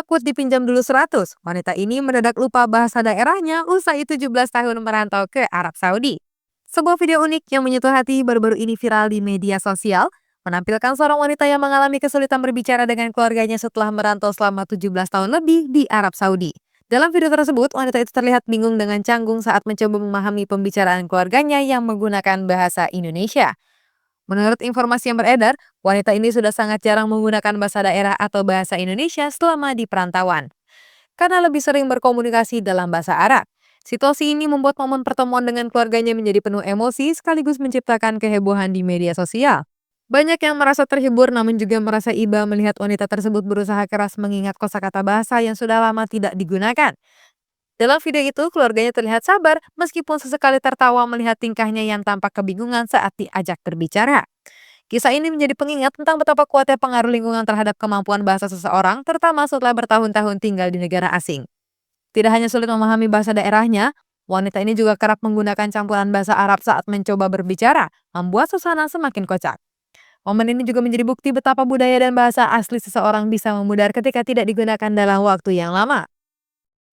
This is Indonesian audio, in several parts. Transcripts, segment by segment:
takut dipinjam dulu 100, wanita ini mendadak lupa bahasa daerahnya usai 17 tahun merantau ke Arab Saudi. Sebuah video unik yang menyentuh hati baru-baru ini viral di media sosial, menampilkan seorang wanita yang mengalami kesulitan berbicara dengan keluarganya setelah merantau selama 17 tahun lebih di Arab Saudi. Dalam video tersebut, wanita itu terlihat bingung dengan canggung saat mencoba memahami pembicaraan keluarganya yang menggunakan bahasa Indonesia. Menurut informasi yang beredar, wanita ini sudah sangat jarang menggunakan bahasa daerah atau bahasa Indonesia selama di perantauan, karena lebih sering berkomunikasi dalam bahasa Arab. Situasi ini membuat momen pertemuan dengan keluarganya menjadi penuh emosi sekaligus menciptakan kehebohan di media sosial. Banyak yang merasa terhibur namun juga merasa iba melihat wanita tersebut berusaha keras mengingat kosakata bahasa yang sudah lama tidak digunakan. Dalam video itu, keluarganya terlihat sabar meskipun sesekali tertawa melihat tingkahnya yang tampak kebingungan saat diajak berbicara. Kisah ini menjadi pengingat tentang betapa kuatnya pengaruh lingkungan terhadap kemampuan bahasa seseorang, terutama setelah bertahun-tahun tinggal di negara asing. Tidak hanya sulit memahami bahasa daerahnya, wanita ini juga kerap menggunakan campuran bahasa Arab saat mencoba berbicara, membuat suasana semakin kocak. Momen ini juga menjadi bukti betapa budaya dan bahasa asli seseorang bisa memudar ketika tidak digunakan dalam waktu yang lama.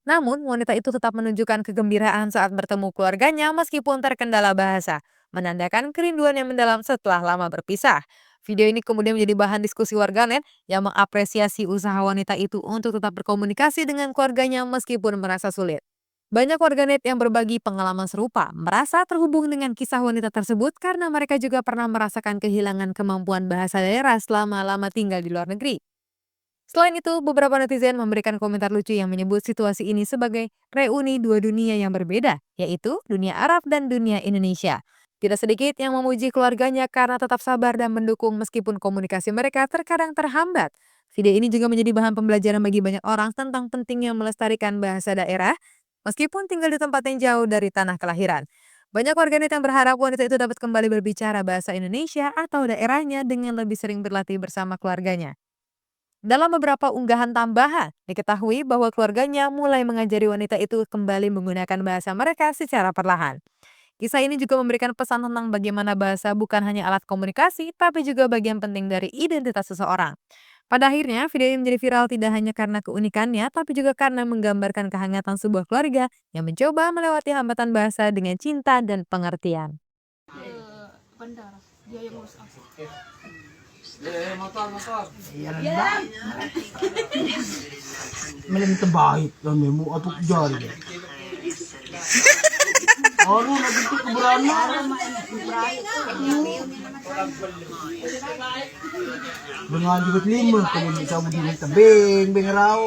Namun, wanita itu tetap menunjukkan kegembiraan saat bertemu keluarganya meskipun terkendala bahasa, menandakan kerinduan yang mendalam setelah lama berpisah. Video ini kemudian menjadi bahan diskusi warganet yang mengapresiasi usaha wanita itu untuk tetap berkomunikasi dengan keluarganya meskipun merasa sulit. Banyak warganet yang berbagi pengalaman serupa, merasa terhubung dengan kisah wanita tersebut karena mereka juga pernah merasakan kehilangan kemampuan bahasa daerah selama lama tinggal di luar negeri. Selain itu, beberapa netizen memberikan komentar lucu yang menyebut situasi ini sebagai reuni dua dunia yang berbeda, yaitu dunia Arab dan dunia Indonesia. Tidak sedikit yang memuji keluarganya karena tetap sabar dan mendukung meskipun komunikasi mereka terkadang terhambat. Video ini juga menjadi bahan pembelajaran bagi banyak orang tentang pentingnya melestarikan bahasa daerah meskipun tinggal di tempat yang jauh dari tanah kelahiran. Banyak warganet yang berharap wanita itu dapat kembali berbicara bahasa Indonesia atau daerahnya dengan lebih sering berlatih bersama keluarganya. Dalam beberapa unggahan tambahan, diketahui bahwa keluarganya mulai mengajari wanita itu kembali menggunakan bahasa mereka secara perlahan. Kisah ini juga memberikan pesan tentang bagaimana bahasa bukan hanya alat komunikasi, tapi juga bagian penting dari identitas seseorang. Pada akhirnya, video ini menjadi viral tidak hanya karena keunikannya, tapi juga karena menggambarkan kehangatan sebuah keluarga yang mencoba melewati hambatan bahasa dengan cinta dan pengertian. Bandar, dia yang ngurus aku. Iyan ba? Malam terbaik lang mo atuk jari. Ano nagito keberana? Dengan juga lima kalau bisa begini tebing beng raw